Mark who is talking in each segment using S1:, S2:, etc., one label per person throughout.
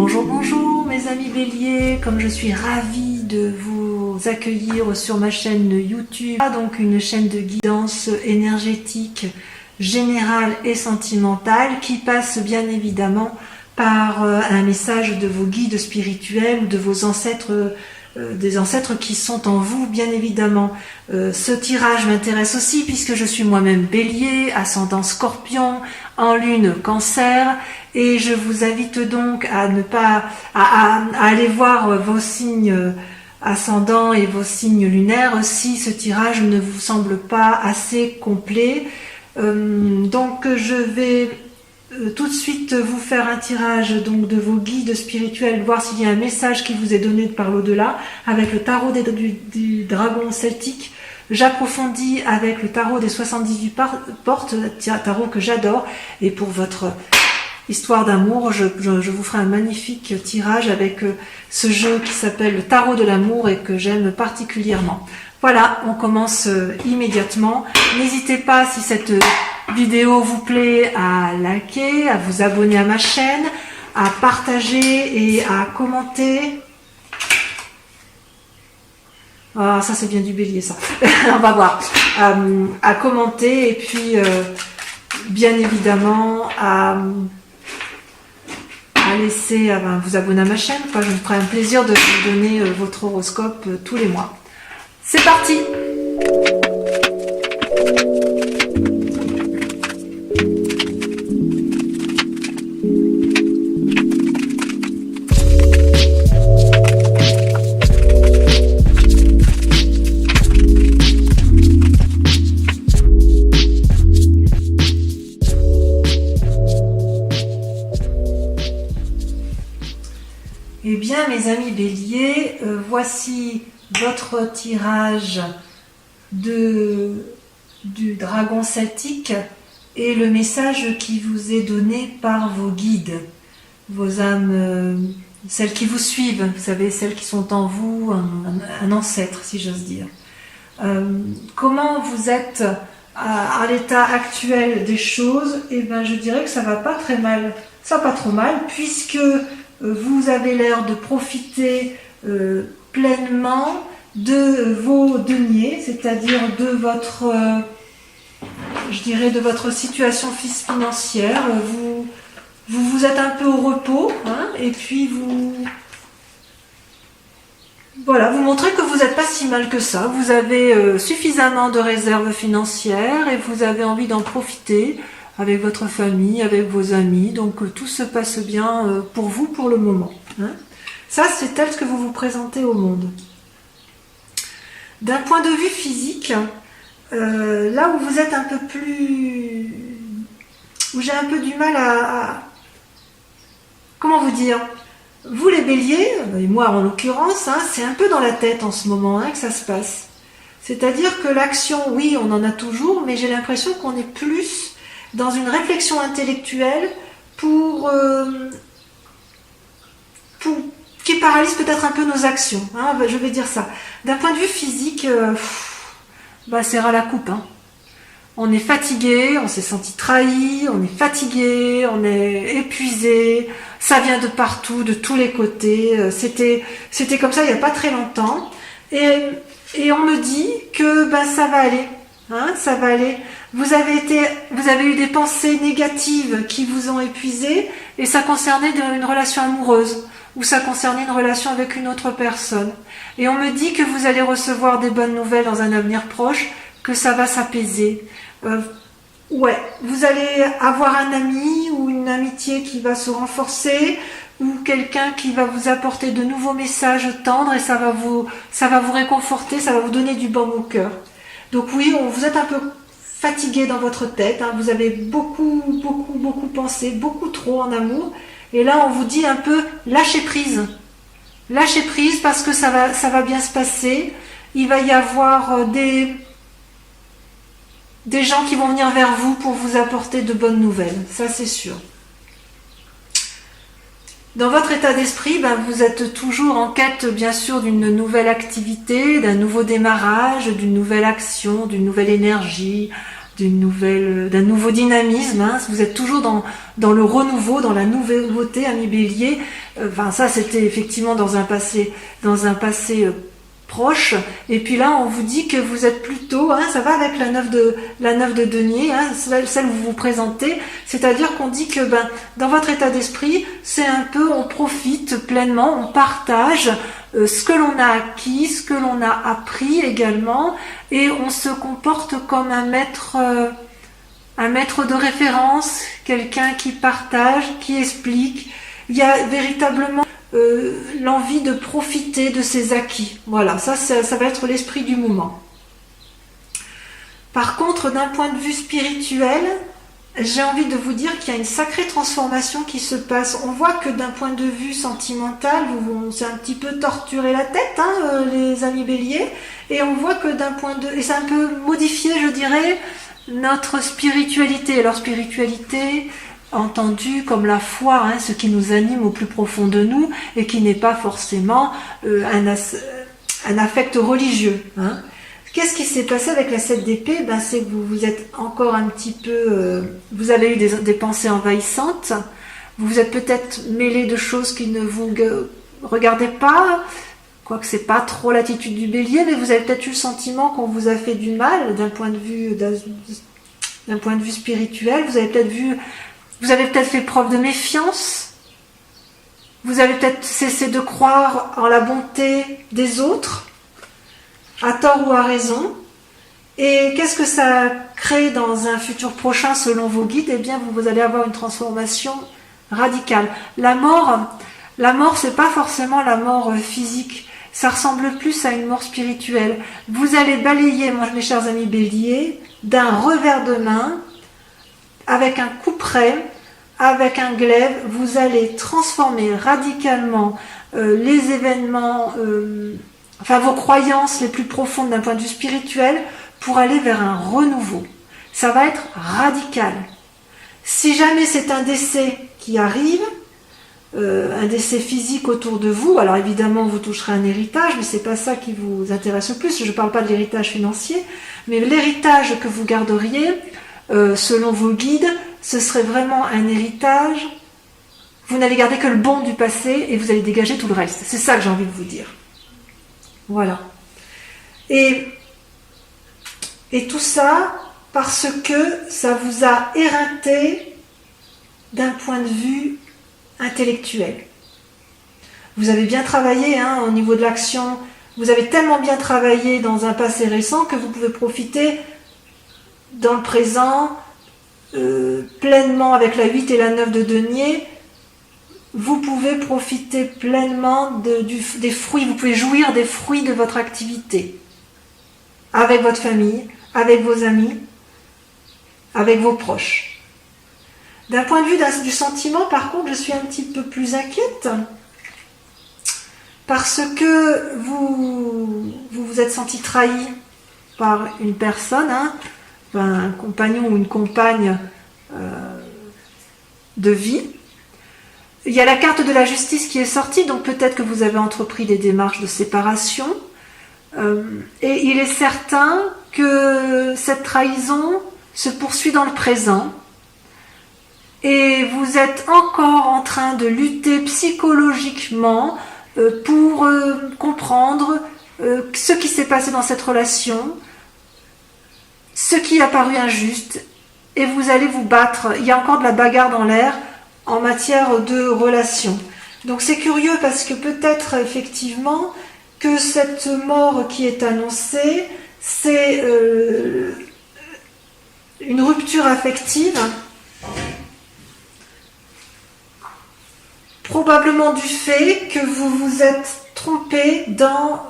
S1: Bonjour, bonjour mes amis béliers, comme je suis ravie de vous accueillir sur ma chaîne YouTube, donc une chaîne de guidance énergétique, générale et sentimentale qui passe bien évidemment par un message de vos guides spirituels ou de vos ancêtres, des ancêtres qui sont en vous bien évidemment. Ce tirage m'intéresse aussi puisque je suis moi-même bélier, ascendant scorpion, en lune cancer, et je vous invite donc à ne pas à aller voir vos signes ascendants et vos signes lunaires si ce tirage ne vous semble pas assez complet. Donc je vais tout de suite vous faire un tirage donc de vos guides spirituels, voir s'il y a un message qui vous est donné par l'au-delà avec le tarot du dragon celtique. J'approfondis avec le tarot des 78 portes, tarot que j'adore, et pour votre histoire d'amour, je vous ferai un magnifique tirage avec ce jeu qui s'appelle le tarot de l'amour et que j'aime particulièrement. Voilà, on commence immédiatement. N'hésitez pas, si cette vidéo vous plaît, à liker, à vous abonner à ma chaîne, à partager et à commenter. Ah, ça c'est bien du bélier ça. On va voir. À commenter et puis bien évidemment à laisser, vous abonner à ma chaîne. Je me ferai un plaisir de vous donner votre horoscope tous les mois. C'est parti! Eh bien, mes amis béliers, voici votre tirage du dragon celtique et le message qui vous est donné par vos guides, vos âmes, celles qui vous suivent, vous savez, celles qui sont en vous, un ancêtre, si j'ose dire. Comment vous êtes à l'état actuel des choses? Eh bien, je dirais que ça va pas très mal, ça va pas trop mal, puisque vous avez l'air de profiter pleinement de vos deniers, c'est-à-dire de votre, je dirais, de votre situation financière. Vous êtes un peu au repos, hein, et puis voilà, vous montrez que vous n'êtes pas si mal que ça. Vous avez suffisamment de réserves financières et vous avez envie d'en profiter avec votre famille, avec vos amis, donc tout se passe bien pour vous pour le moment. Hein. Ça, c'est tel que vous vous présentez au monde. D'un point de vue physique, là où vous êtes un peu plus... où j'ai un peu du mal à... Comment vous dire? Vous les béliers, et moi en l'occurrence, hein, c'est un peu dans la tête en ce moment hein, que ça se passe. C'est-à-dire que l'action, oui, on en a toujours, mais j'ai l'impression qu'on est plus dans une réflexion intellectuelle qui paralyse peut-être un peu nos actions, hein, je vais dire ça. D'un point de vue physique, c'est ras la coupe. Hein. On est fatigué, on s'est senti trahi, on est fatigué, on est épuisé, ça vient de partout, de tous les côtés. C'était comme ça il n'y a pas très longtemps. Et on me dit que ça va aller. Hein, ça va aller. Vous avez eu des pensées négatives qui vous ont épuisé et ça concernait une relation amoureuse ou ça concernait une relation avec une autre personne. Et on me dit que vous allez recevoir des bonnes nouvelles dans un avenir proche, que ça va s'apaiser. Ouais, vous allez avoir un ami ou une amitié qui va se renforcer ou quelqu'un qui va vous apporter de nouveaux messages tendres et ça va vous réconforter, ça va vous donner du baume au cœur. Donc oui, vous êtes un peu fatigué dans votre tête, hein, vous avez beaucoup pensé, beaucoup trop en amour, et là on vous dit un peu lâchez prise parce que ça va bien se passer, il va y avoir des gens qui vont venir vers vous pour vous apporter de bonnes nouvelles, ça c'est sûr. Dans votre état d'esprit, vous êtes toujours en quête, bien sûr, d'une nouvelle activité, d'un nouveau démarrage, d'une nouvelle action, d'une nouvelle énergie, d'un nouveau dynamisme, hein. Vous êtes toujours dans le renouveau, dans la nouveauté, ami Bélier. Enfin, ça, c'était effectivement dans un passé proche. Et puis là, on vous dit que vous êtes plutôt, hein, ça va avec la 9 de denier, hein, celle où vous vous présentez. C'est-à-dire qu'on dit que dans votre état d'esprit, c'est un peu, on profite pleinement, on partage ce que l'on a acquis, ce que l'on a appris également, et on se comporte comme un maître de référence, quelqu'un qui partage, qui explique. Il y a véritablement l'envie de profiter de ses acquis. Voilà, ça va être l'esprit du moment. Par contre, d'un point de vue spirituel, j'ai envie de vous dire qu'il y a une sacrée transformation qui se passe. On voit que d'un point de vue sentimental, on s'est un petit peu torturé la tête, hein, les amis Béliers, et on voit que et c'est un peu modifié, je dirais, notre spiritualité. Alors spiritualité, entendu comme la foi, hein, ce qui nous anime au plus profond de nous et qui n'est pas forcément un affect religieux, hein. Qu'est-ce qui s'est passé avec la 7 d'épée? C'est que vous êtes encore un petit peu... vous avez eu des pensées envahissantes, vous vous êtes peut-être mêlé de choses qui ne vous regardaient pas, quoique c'est pas trop l'attitude du Bélier, mais vous avez peut-être eu le sentiment qu'on vous a fait du mal d'un point de vue spirituel. Vous avez peut-être fait preuve de méfiance. Vous avez peut-être cessé de croire en la bonté des autres, à tort ou à raison. Et qu'est-ce que ça crée dans un futur prochain selon vos guides? Eh bien, vous allez avoir une transformation radicale. La mort, c'est pas forcément la mort physique. Ça ressemble plus à une mort spirituelle. Vous allez balayer, mes chers amis Béliers, d'un revers de main, avec un coup près, avec un glaive, vous allez transformer radicalement les événements, vos croyances les plus profondes d'un point de vue spirituel pour aller vers un renouveau. Ça va être radical. Si jamais c'est un décès qui arrive, un décès physique autour de vous, alors évidemment vous toucherez un héritage, mais c'est pas ça qui vous intéresse le plus. Je ne parle pas de l'héritage financier, mais l'héritage que vous garderiez, selon vos guides, ce serait vraiment un héritage. Vous n'allez garder que le bon du passé et vous allez dégager tout le reste. C'est ça que j'ai envie de vous dire. Voilà. Et tout ça parce que ça vous a éreinté d'un point de vue intellectuel. Vous avez bien travaillé, hein, au niveau de l'action. Vous avez tellement bien travaillé dans un passé récent que vous pouvez profiter dans le présent pleinement avec la 8 et la 9 de denier. Vous pouvez profiter pleinement des fruits, vous pouvez jouir des fruits de votre activité avec votre famille, avec vos amis, avec vos proches. D'un point de vue du sentiment, par contre, je suis un petit peu plus inquiète parce que vous vous êtes senti trahi par une personne, hein, un compagnon ou une compagne de vie. Il y a la carte de la justice qui est sortie, donc peut-être que vous avez entrepris des démarches de séparation. Et il est certain que cette trahison se poursuit dans le présent. Et vous êtes encore en train de lutter psychologiquement pour comprendre ce qui s'est passé dans cette relation, ce qui a paru injuste, et vous allez vous battre. Il y a encore de la bagarre dans l'air en matière de relations. Donc c'est curieux parce que peut-être effectivement que cette mort qui est annoncée, c'est une rupture affective, probablement du fait que vous vous êtes trompé dans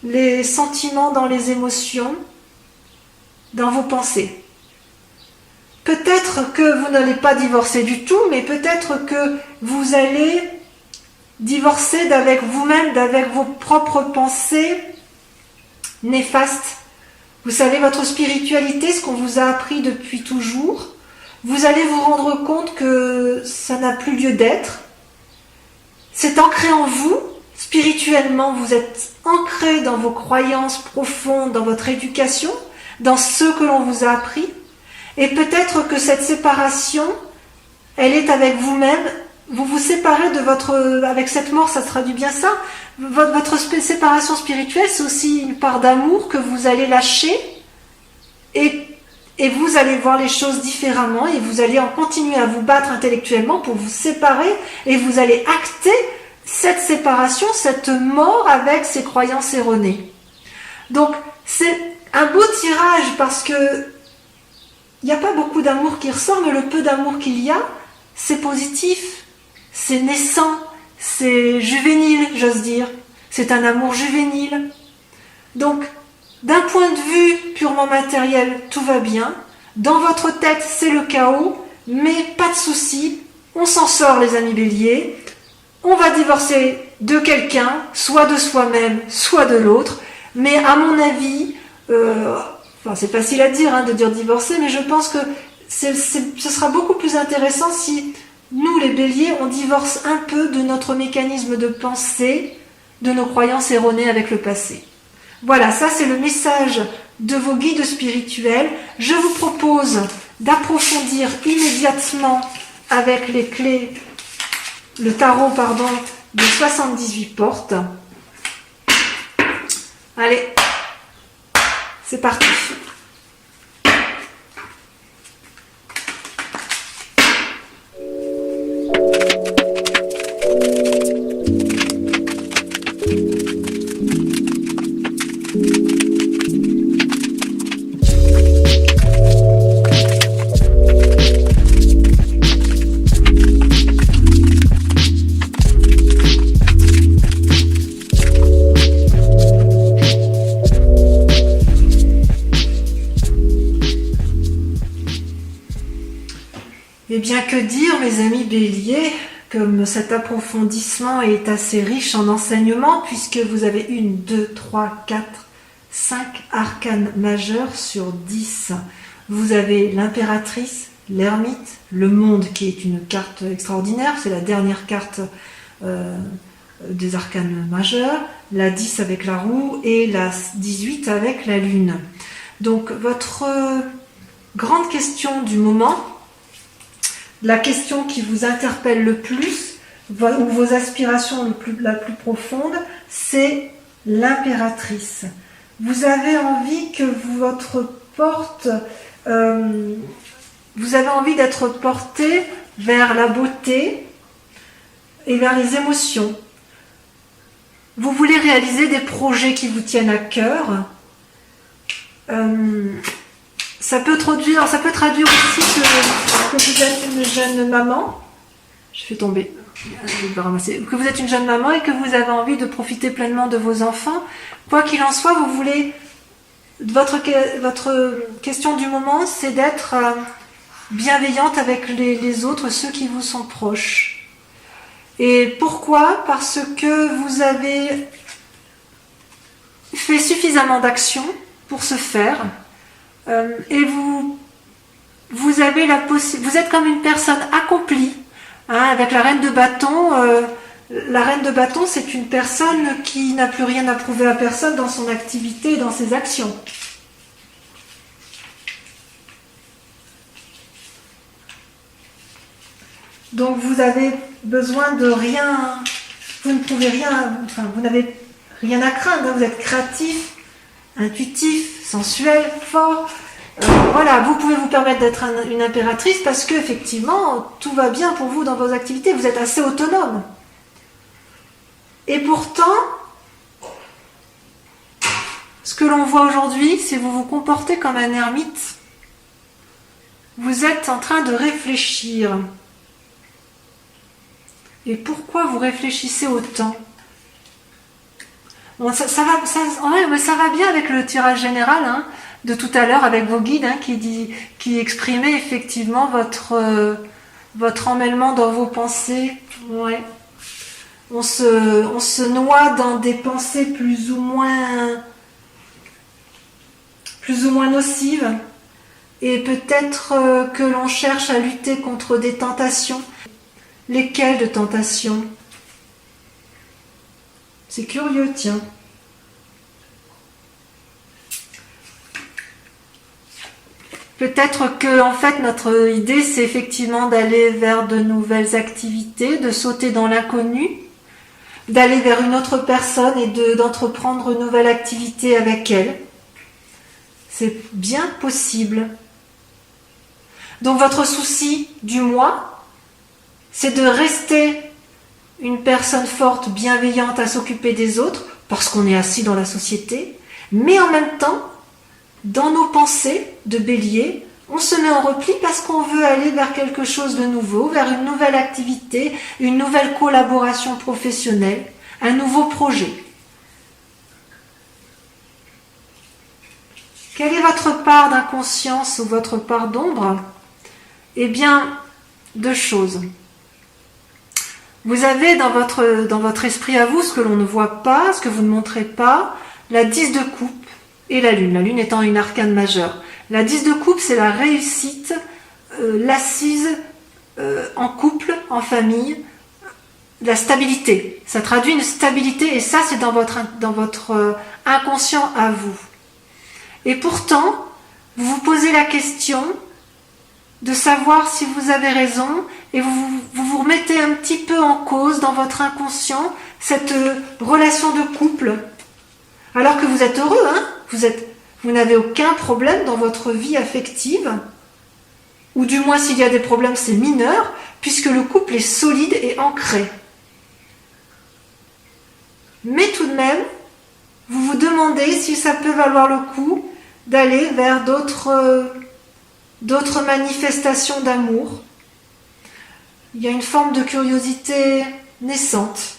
S1: les sentiments, dans les émotions, dans vos pensées. Peut-être que vous n'allez pas divorcer du tout, mais peut-être que vous allez divorcer d'avec vous-même, d'avec vos propres pensées néfastes. Vous savez, votre spiritualité, ce qu'on vous a appris depuis toujours, vous allez vous rendre compte que ça n'a plus lieu d'être. C'est ancré en vous, spirituellement, vous êtes ancré dans vos croyances profondes, dans votre éducation, dans ce que l'on vous a appris. Et peut-être que cette séparation, elle est avec vous-même. Vous vous séparez de votre... Avec cette mort, ça se traduit bien ça. Votre séparation spirituelle, c'est aussi une part d'amour que vous allez lâcher. Et vous allez voir les choses différemment. Et vous allez en continuer à vous battre intellectuellement pour vous séparer. Et vous allez acter cette séparation, cette mort avec ces croyances erronées. Donc, c'est un beau tirage parce que il n'y a pas beaucoup d'amour qui ressort, mais le peu d'amour qu'il y a, c'est positif, c'est naissant, c'est juvénile, j'ose dire. C'est un amour juvénile. Donc, d'un point de vue purement matériel, tout va bien. Dans votre tête, c'est le chaos, mais pas de souci. On s'en sort, les amis béliers. On va divorcer de quelqu'un, soit de soi-même, soit de l'autre. Mais à mon avis, c'est facile à dire de dire divorcer, mais je pense que ce sera beaucoup plus intéressant si nous, les béliers, on divorce un peu de notre mécanisme de pensée, de nos croyances erronées avec le passé. Voilà, ça c'est le message de vos guides spirituels. Je vous propose d'approfondir immédiatement avec les clés, le tarot, des 78 portes. Allez, c'est parti. Eh bien, que dire, mes amis béliers, comme cet approfondissement est assez riche en enseignements, puisque vous avez 1, 2, 3, 4, 5 arcanes majeurs sur 10. Vous avez l'impératrice, l'ermite, le monde qui est une carte extraordinaire, c'est la dernière carte des arcanes majeurs, la 10 avec la roue et la 18 avec la lune. Donc, votre grande question du moment, la question qui vous interpelle le plus, ou vos aspirations la plus profonde, c'est l'impératrice. Vous avez envie que votre porte, vous avez envie d'être porté vers la beauté et vers les émotions. Vous voulez réaliser des projets qui vous tiennent à cœur. Ça peut traduire aussi que vous êtes une jeune maman. Je fais tomber. Je vais ramasser. Que vous êtes une jeune maman et que vous avez envie de profiter pleinement de vos enfants. Quoi qu'il en soit, vous voulez. Votre question du moment, c'est d'être bienveillante avec les autres, ceux qui vous sont proches. Et pourquoi ? Parce que vous avez fait suffisamment d'actions pour ce faire. Et vous avez vous êtes comme une personne accomplie, avec la reine de bâton. La reine de bâton, c'est une personne qui n'a plus rien à prouver à personne dans son activité et dans ses actions. Donc vous avez besoin de rien, vous ne pouvez rien, vous n'avez rien à craindre, vous êtes créatif, intuitif, sensuel, fort. Voilà, vous pouvez vous permettre d'être une impératrice parce que effectivement tout va bien pour vous dans vos activités, vous êtes assez autonome. Et pourtant, ce que l'on voit aujourd'hui, c'est que vous vous comportez comme un ermite. Vous êtes en train de réfléchir. Et pourquoi vous réfléchissez autant ? Bon, ça va bien avec le tirage général de tout à l'heure avec vos guides qui exprimaient effectivement votre emmêlement dans vos pensées. Ouais. On se noie dans des pensées plus ou moins nocives et peut-être que l'on cherche à lutter contre des tentations. Lesquelles de tentations ? C'est curieux, tiens. Peut-être que en fait notre idée c'est effectivement d'aller vers de nouvelles activités, de sauter dans l'inconnu, d'aller vers une autre personne et d'entreprendre une nouvelle activité avec elle. C'est bien possible. Donc votre souci du moi, c'est de rester une personne forte, bienveillante à s'occuper des autres, parce qu'on est assis dans la société, mais en même temps, dans nos pensées de bélier, on se met en repli parce qu'on veut aller vers quelque chose de nouveau, vers une nouvelle activité, une nouvelle collaboration professionnelle, un nouveau projet. Quelle est votre part d'inconscience ou votre part d'ombre? Eh bien, deux choses. Vous avez dans votre esprit à vous, ce que l'on ne voit pas, ce que vous ne montrez pas, la 10 de coupe et la lune étant une arcane majeure. La 10 de coupe, c'est la réussite, l'assise en couple, en famille, la stabilité. Ça traduit une stabilité et ça, c'est dans votre inconscient à vous. Et pourtant, vous vous posez la question de savoir si vous avez raison et vous remettez un petit peu en cause dans votre inconscient cette relation de couple. Alors que vous êtes heureux, hein, vous n'avez aucun problème dans votre vie affective, ou du moins s'il y a des problèmes c'est mineur, puisque le couple est solide et ancré. Mais tout de même, vous vous demandez si ça peut valoir le coup d'aller vers d'autres manifestations d'amour. Il y a une forme de curiosité naissante.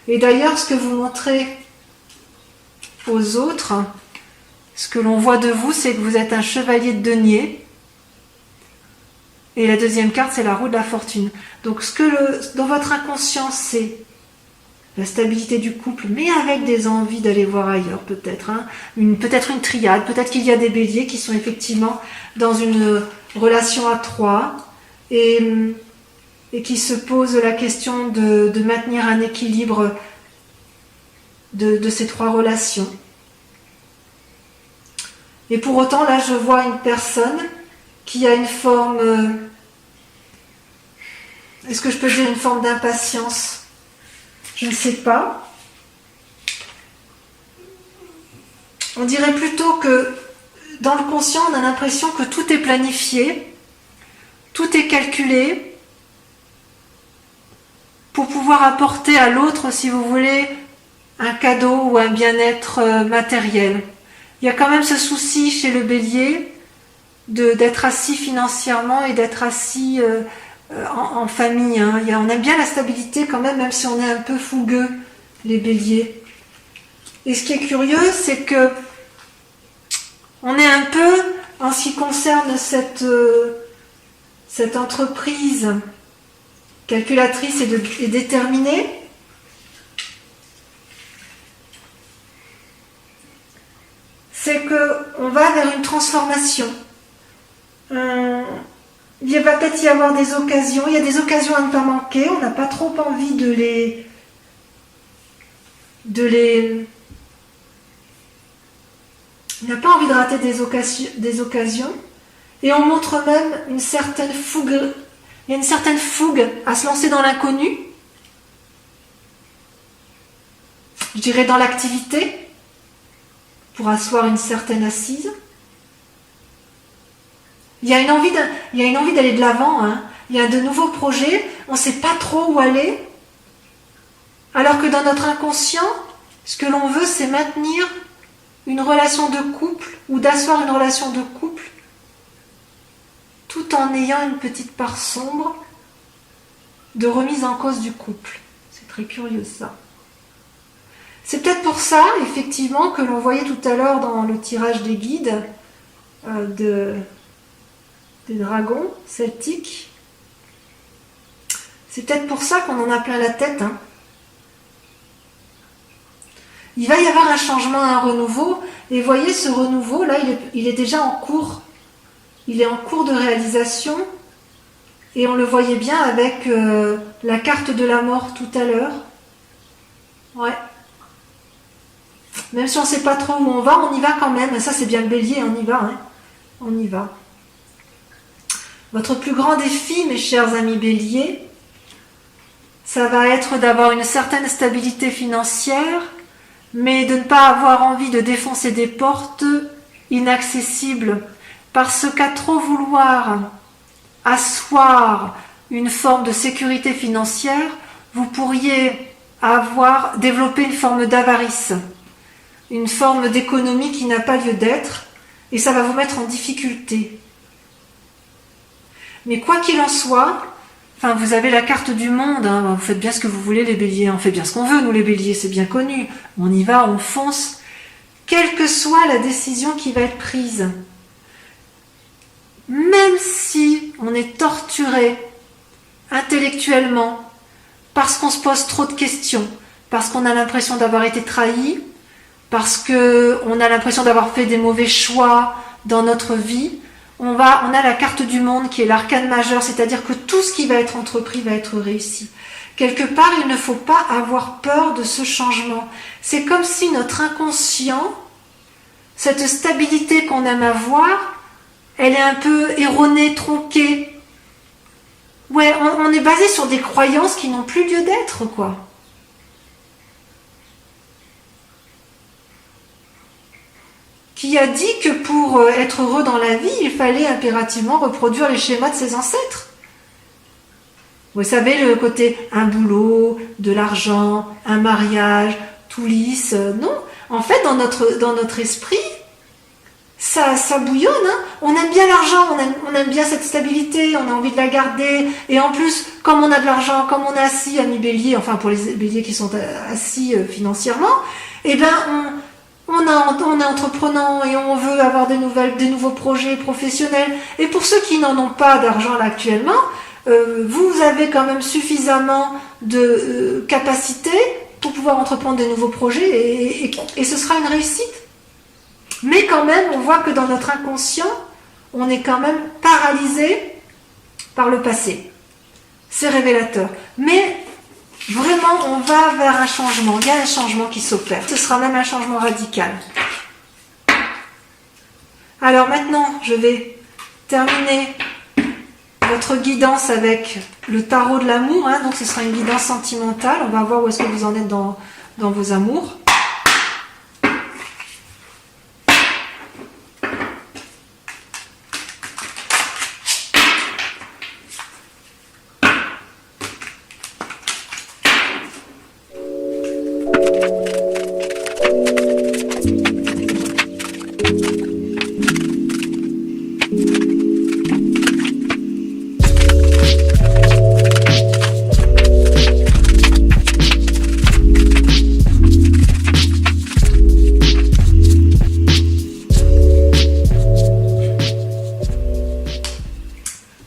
S1: Et d'ailleurs, ce que vous montrez aux autres, ce que l'on voit de vous, c'est que vous êtes un chevalier de denier. Et la deuxième carte, c'est la roue de la fortune. Donc, dans votre inconscient, c'est la stabilité du couple, mais avec des envies d'aller voir ailleurs, peut-être. Hein. Peut-être une triade, peut-être qu'il y a des béliers qui sont effectivement dans une relation à trois et qui se posent la question de maintenir un équilibre de ces trois relations. Et pour autant, là, je vois une personne qui a une forme... est-ce que je peux dire une forme d'impatience ? Je ne sais pas. On dirait plutôt que dans le conscient, on a l'impression que tout est planifié, tout est calculé pour pouvoir apporter à l'autre, si vous voulez, un cadeau ou un bien-être matériel. Il y a quand même ce souci chez le bélier d'être assis financièrement et d'être assis... en famille, hein. On aime bien la stabilité quand même si on est un peu fougueux, les béliers. Et ce qui est curieux, c'est que on est un peu, en ce qui concerne cette entreprise calculatrice et déterminée, c'est qu'on va vers une transformation. Il va peut-être y avoir des occasions, il y a des occasions à ne pas manquer, on n'a pas trop envie de les... On n'a pas envie de rater des occasions, et on montre même une certaine fougue, il y a une certaine fougue à se lancer dans l'inconnu, je dirais dans l'activité, pour asseoir une certaine assise. Il y a une envie d'aller de l'avant, hein. Il y a de nouveaux projets, on ne sait pas trop où aller. Alors que dans notre inconscient, ce que l'on veut, c'est maintenir une relation de couple ou d'asseoir une relation de couple tout en ayant une petite part sombre de remise en cause du couple. C'est très curieux ça. C'est peut-être pour ça, effectivement, que l'on voyait tout à l'heure dans le tirage des guides des dragons celtiques. C'est peut-être pour ça qu'on en a plein la tête. Hein. Il va y avoir un changement, un renouveau. Et voyez, ce renouveau, là, il est déjà en cours. Il est en cours de réalisation. Et on le voyait bien avec la carte de la mort tout à l'heure. Ouais. Même si on ne sait pas trop où on va quand même. Ça, c'est bien le bélier, on y va. Hein. On y va. Votre plus grand défi, mes chers amis béliers, ça va être d'avoir une certaine stabilité financière, mais de ne pas avoir envie de défoncer des portes inaccessibles. Parce qu'à trop vouloir asseoir une forme de sécurité financière, vous pourriez développer une forme d'avarice, une forme d'économie qui n'a pas lieu d'être, et ça va vous mettre en difficulté. Mais quoi qu'il en soit, enfin, vous avez la carte du monde, hein, vous faites bien ce que vous voulez les béliers, on fait bien ce qu'on veut nous les béliers, c'est bien connu, on y va, on fonce, quelle que soit la décision qui va être prise. Même si on est torturé intellectuellement, parce qu'on se pose trop de questions, parce qu'on a l'impression d'avoir été trahi, parce qu'on a l'impression d'avoir fait des mauvais choix dans notre vie, on a la carte du monde qui est l'arcane majeur, c'est-à-dire que tout ce qui va être entrepris va être réussi. Quelque part, il ne faut pas avoir peur de ce changement. C'est comme si notre inconscient, cette stabilité qu'on aime avoir, elle est un peu erronée, tronquée. Ouais, on est basé sur des croyances qui n'ont plus lieu d'être, quoi. Qui a dit que pour être heureux dans la vie, il fallait impérativement reproduire les schémas de ses ancêtres. Vous savez, le côté un boulot, de l'argent, un mariage, tout lisse, non. En fait, dans notre esprit, ça bouillonne. Hein. On aime bien l'argent, on aime bien cette stabilité, on a envie de la garder. Et en plus, comme on a de l'argent, comme on est assis, amis béliers, enfin pour les béliers qui sont assis financièrement, eh ben on est entreprenant et on veut avoir des nouveaux projets professionnels. Et pour ceux qui n'en ont pas d'argent là actuellement, vous avez quand même suffisamment de capacité pour pouvoir entreprendre des nouveaux projets et ce sera une réussite. Mais quand même, on voit que dans notre inconscient, on est quand même paralysé par le passé. C'est révélateur. Mais vraiment, on va vers un changement. Il y a un changement qui s'opère. Ce sera même un changement radical. Alors maintenant, je vais terminer votre guidance avec le tarot de l'amour. Hein. Donc ce sera une guidance sentimentale. On va voir où est-ce que vous en êtes dans vos amours.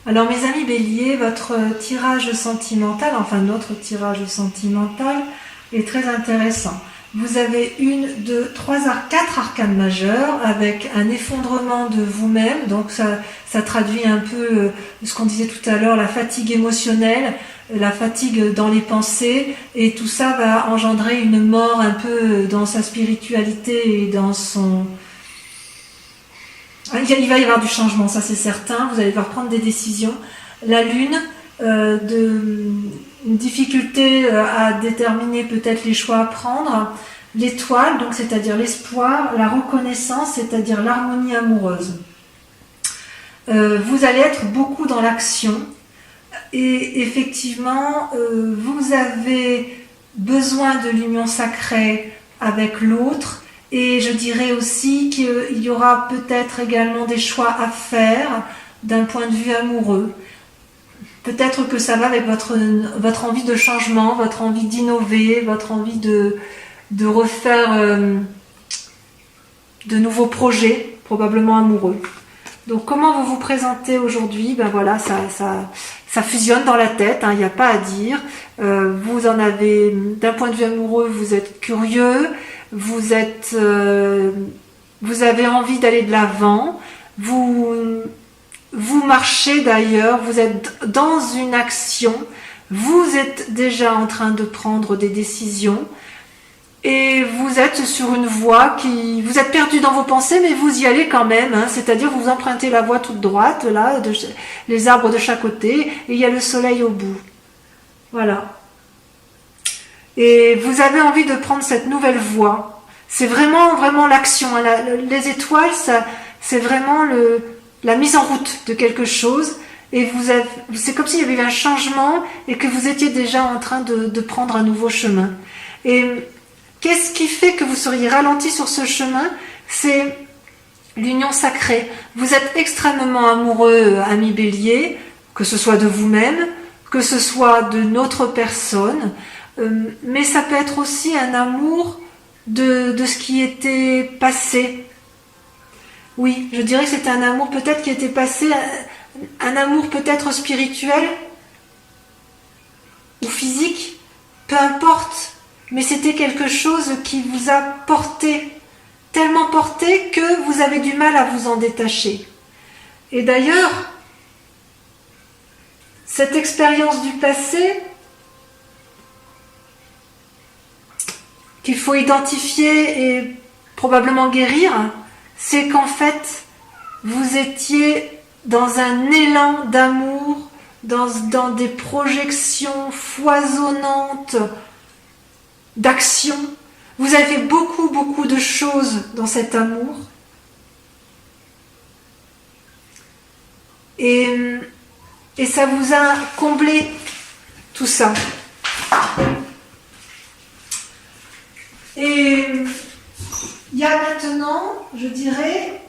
S1: Alors mes amis béliers, votre tirage sentimental, enfin notre tirage sentimental est très intéressant. Vous avez 4 arcanes majeures avec un effondrement de vous-même, donc ça traduit un peu ce qu'on disait tout à l'heure, la fatigue émotionnelle, la fatigue dans les pensées, et tout ça va engendrer une mort un peu dans sa spiritualité et dans son... Il va y avoir du changement, ça c'est certain, vous allez devoir prendre des décisions. La lune, une difficulté à déterminer peut-être les choix à prendre. L'étoile, donc c'est-à-dire l'espoir, la reconnaissance, c'est-à-dire l'harmonie amoureuse. Vous allez être beaucoup dans l'action et effectivement, vous avez besoin de l'union sacrée avec l'autre. Et je dirais aussi qu'il y aura peut-être également des choix à faire d'un point de vue amoureux. Peut-être que ça va avec votre envie de changement, votre envie d'innover, votre envie de refaire de nouveaux projets, probablement amoureux. Donc comment vous vous présentez aujourd'hui? Ben voilà, ça fusionne dans la tête, il n'y a pas à dire. Vous en avez, d'un point de vue amoureux, vous êtes curieux. Vous avez envie d'aller de l'avant, vous marchez d'ailleurs, vous êtes dans une action, vous êtes déjà en train de prendre des décisions Et vous êtes sur une voie qui... Vous êtes perdu dans vos pensées, mais vous y allez quand même. Hein, c'est-à-dire vous empruntez la voie toute droite, là, les arbres de chaque côté, et il y a le soleil au bout. Voilà. Et vous avez envie de prendre cette nouvelle voie. C'est vraiment, vraiment l'action. Hein. Les étoiles, c'est vraiment la mise en route de quelque chose. Et c'est comme s'il y avait eu un changement et que vous étiez déjà en train de prendre un nouveau chemin. Et qu'est-ce qui fait que vous seriez ralenti sur ce chemin? C'est l'union sacrée. Vous êtes extrêmement amoureux, ami Bélier, que ce soit de vous-même, que ce soit d'une autre personne, mais ça peut être aussi un amour de ce qui était passé. Oui, je dirais que c'est un amour peut-être qui était passé, un amour peut-être spirituel ou physique, peu importe. Mais c'était quelque chose qui vous a porté, tellement porté que vous avez du mal à vous en détacher. Et d'ailleurs, cette expérience du passé, qu'il faut identifier et probablement guérir, c'est qu'en fait, vous étiez dans un élan d'amour, dans des projections foisonnantes, d'action. Vous avez fait beaucoup, beaucoup de choses dans cet amour. Et ça vous a comblé tout ça. Et il y a maintenant, je dirais,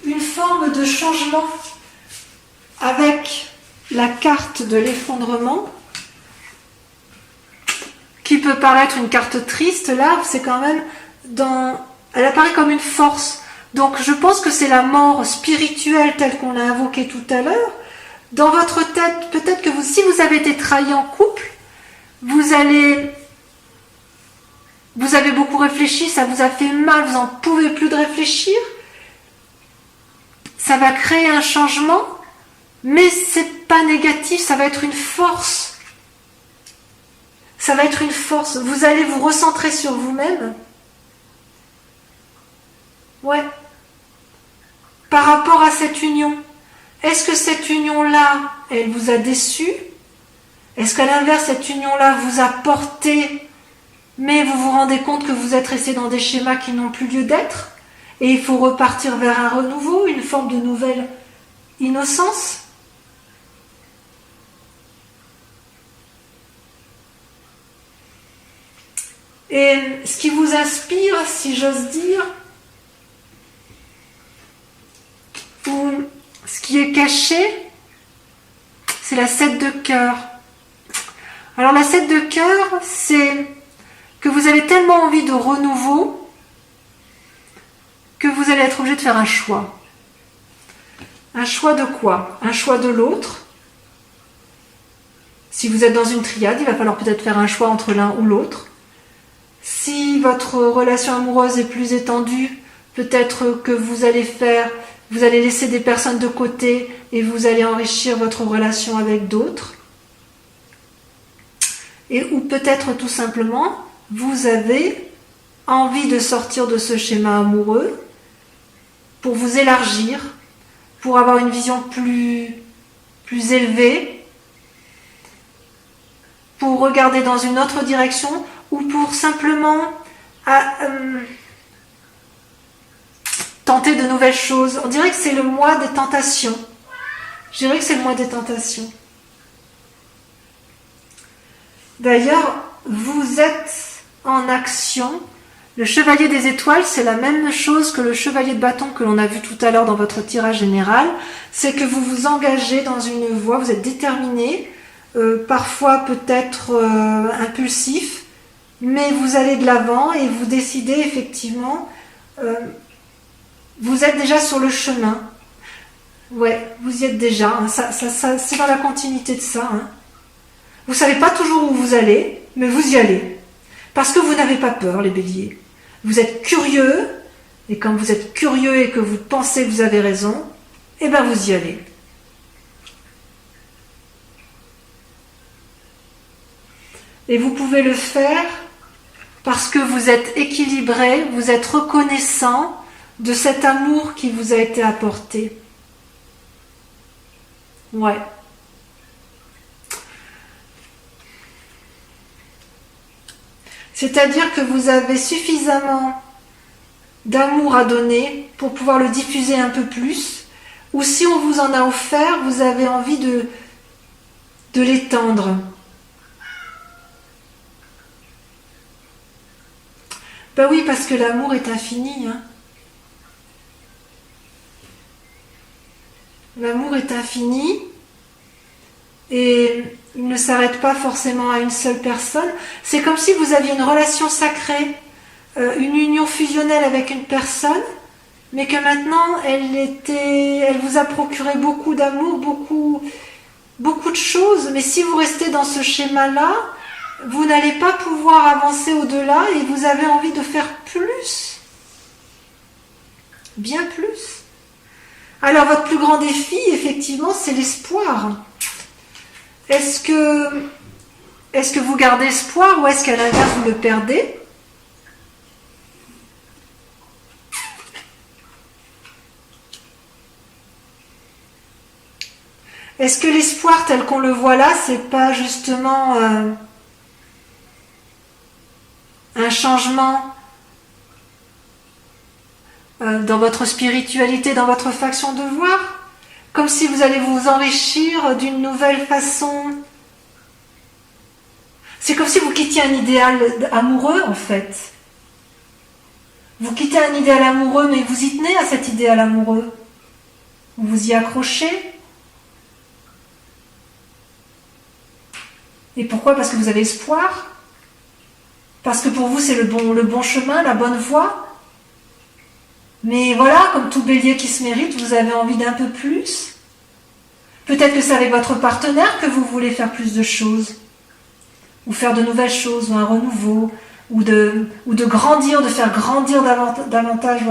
S1: une forme de changement avec la carte de l'effondrement, qui peut paraître une carte triste, là, c'est quand même elle apparaît comme une force. Donc je pense que c'est la mort spirituelle telle qu'on l'a invoquée tout à l'heure. Dans votre tête, peut-être que si vous avez été trahi en couple, vous avez beaucoup réfléchi, ça vous a fait mal, vous n'en pouvez plus de réfléchir. Ça va créer un changement, mais c'est pas négatif, ça va être une force. Ça va être une force. Vous allez vous recentrer sur vous-même. Ouais. Par rapport à cette union. Est-ce que cette union-là, elle vous a déçu? Est-ce qu'à l'inverse, cette union-là vous a porté, mais vous vous rendez compte que vous êtes resté dans des schémas qui n'ont plus lieu d'être? Et il faut repartir vers un renouveau, une forme de nouvelle innocence? Et ce qui vous inspire, si j'ose dire, ou ce qui est caché, c'est la 7 de cœur. Alors la 7 de cœur, c'est que vous avez tellement envie de renouveau que vous allez être obligé de faire un choix. Un choix de quoi? Un choix de l'autre. Si vous êtes dans une triade, il va falloir peut-être faire un choix entre l'un ou l'autre. Si votre relation amoureuse est plus étendue, peut-être que vous allez laisser des personnes de côté et vous allez enrichir votre relation avec d'autres. Ou peut-être tout simplement, vous avez envie de sortir de ce schéma amoureux pour vous élargir, pour avoir une vision plus élevée, pour regarder dans une autre direction, ou pour simplement tenter de nouvelles choses. On dirait que c'est le mois des tentations. Je dirais que c'est le mois des tentations. D'ailleurs, vous êtes en action. Le chevalier des étoiles, c'est la même chose que le chevalier de bâton que l'on a vu tout à l'heure dans votre tirage général. C'est que vous vous engagez dans une voie, vous êtes déterminé, parfois peut-être impulsif, mais vous allez de l'avant et vous décidez effectivement, vous êtes déjà sur le chemin. Ouais, vous y êtes déjà, hein, ça, c'est dans la continuité de ça. Hein. Vous ne savez pas toujours où vous allez, mais vous y allez. Parce que vous n'avez pas peur, les béliers. Vous êtes curieux, et quand vous êtes curieux et que vous pensez que vous avez raison, eh bien vous y allez. Et vous pouvez le faire parce que vous êtes équilibré, vous êtes reconnaissant de cet amour qui vous a été apporté. Ouais. C'est-à-dire que vous avez suffisamment d'amour à donner pour pouvoir le diffuser un peu plus, ou si on vous en a offert, vous avez envie de l'étendre. Ben oui, parce que l'amour est infini. Hein. L'amour est infini et il ne s'arrête pas forcément à une seule personne. C'est comme si vous aviez une relation sacrée, une union fusionnelle avec une personne, mais que maintenant elle vous a procuré beaucoup d'amour, beaucoup de choses. Mais si vous restez dans ce schéma-là, vous n'allez pas pouvoir avancer au-delà et vous avez envie de faire plus, bien plus. Alors votre plus grand défi, effectivement, c'est l'espoir. Est-ce que vous gardez espoir ou est-ce qu'à l'inverse vous le perdez? Est-ce que l'espoir tel qu'on le voit là, c'est pas justement un changement dans votre spiritualité, dans votre façon de voir? Comme si vous allez vous enrichir d'une nouvelle façon. C'est comme si vous quittiez un idéal amoureux, en fait. Vous quittez un idéal amoureux, mais vous y tenez à cet idéal amoureux. Vous vous y accrochez. Et pourquoi? Parce que vous avez espoir. Parce que pour vous, c'est le bon chemin, la bonne voie. Mais voilà, comme tout bélier qui se mérite, vous avez envie d'un peu plus. Peut-être que c'est avec votre partenaire que vous voulez faire plus de choses. Ou faire de nouvelles choses, ou un renouveau, ou de grandir, de faire grandir davantage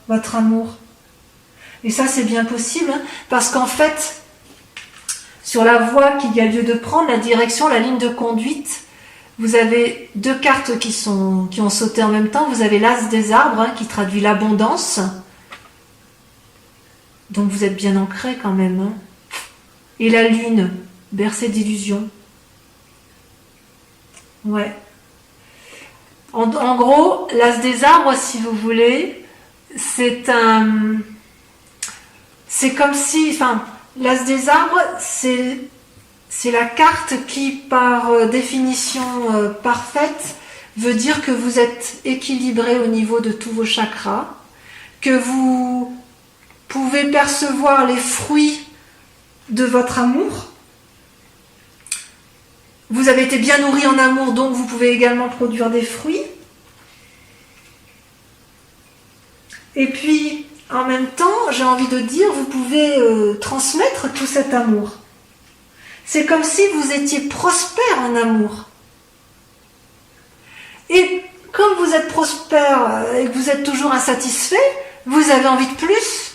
S1: votre amour. Et ça, c'est bien possible, hein, parce qu'en fait, sur la voie qu'il y a lieu de prendre, la direction, la ligne de conduite, vous avez deux cartes qui ont sauté en même temps. Vous avez l'As des arbres, hein, qui traduit l'abondance. Donc vous êtes bien ancré quand même. Hein. Et la lune, bercée d'illusions. Ouais. En gros, l'As des arbres, si vous voulez, c'est comme si... Enfin, l'As des arbres, c'est la carte qui, par définition parfaite, veut dire que vous êtes équilibré au niveau de tous vos chakras, que vous pouvez percevoir les fruits de votre amour. Vous avez été bien nourri en amour, donc vous pouvez également produire des fruits. Et puis, en même temps, j'ai envie de dire, vous pouvez transmettre tout cet amour. C'est comme si vous étiez prospère en amour. Et comme vous êtes prospère et que vous êtes toujours insatisfait, vous avez envie de plus.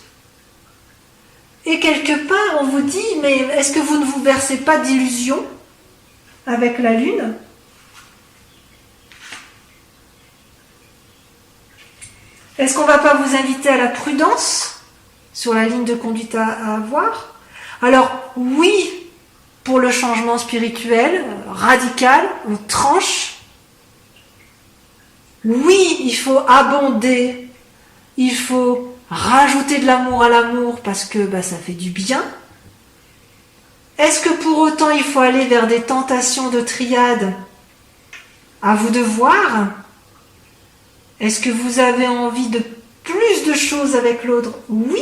S1: Et quelque part, on vous dit, mais est-ce que vous ne vous bercez pas d'illusions avec la lune? Est-ce qu'on ne va pas vous inviter à la prudence sur la ligne de conduite à avoir? Alors, oui, pour le changement spirituel, radical, on tranche. Oui, il faut abonder, il faut rajouter de l'amour à l'amour parce que ça fait du bien. Est-ce que pour autant il faut aller vers des tentations de triade? À vous de voir. Est-ce que vous avez envie de plus de choses avec l'autre? Oui.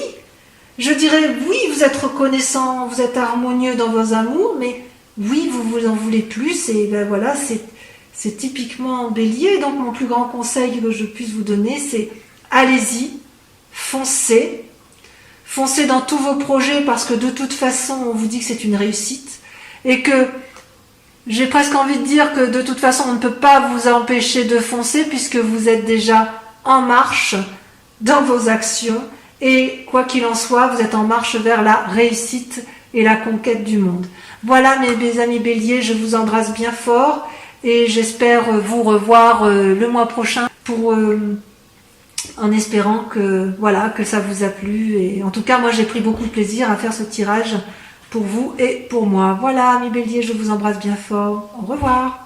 S1: Je dirais oui, vous êtes reconnaissant, vous êtes harmonieux dans vos amours, mais oui, vous en voulez plus, et voilà, c'est typiquement bélier. Donc mon plus grand conseil que je puisse vous donner, c'est allez-y, foncez dans tous vos projets, parce que de toute façon, on vous dit que c'est une réussite, et que j'ai presque envie de dire que de toute façon, on ne peut pas vous empêcher de foncer, puisque vous êtes déjà en marche dans vos actions, et quoi qu'il en soit, vous êtes en marche vers la réussite et la conquête du monde. Voilà mes amis béliers, je vous embrasse bien fort et j'espère vous revoir le mois prochain pour en espérant que voilà, que ça vous a plu. Et en tout cas, moi j'ai pris beaucoup de plaisir à faire ce tirage pour vous et pour moi. Voilà mes béliers, je vous embrasse bien fort. Au revoir.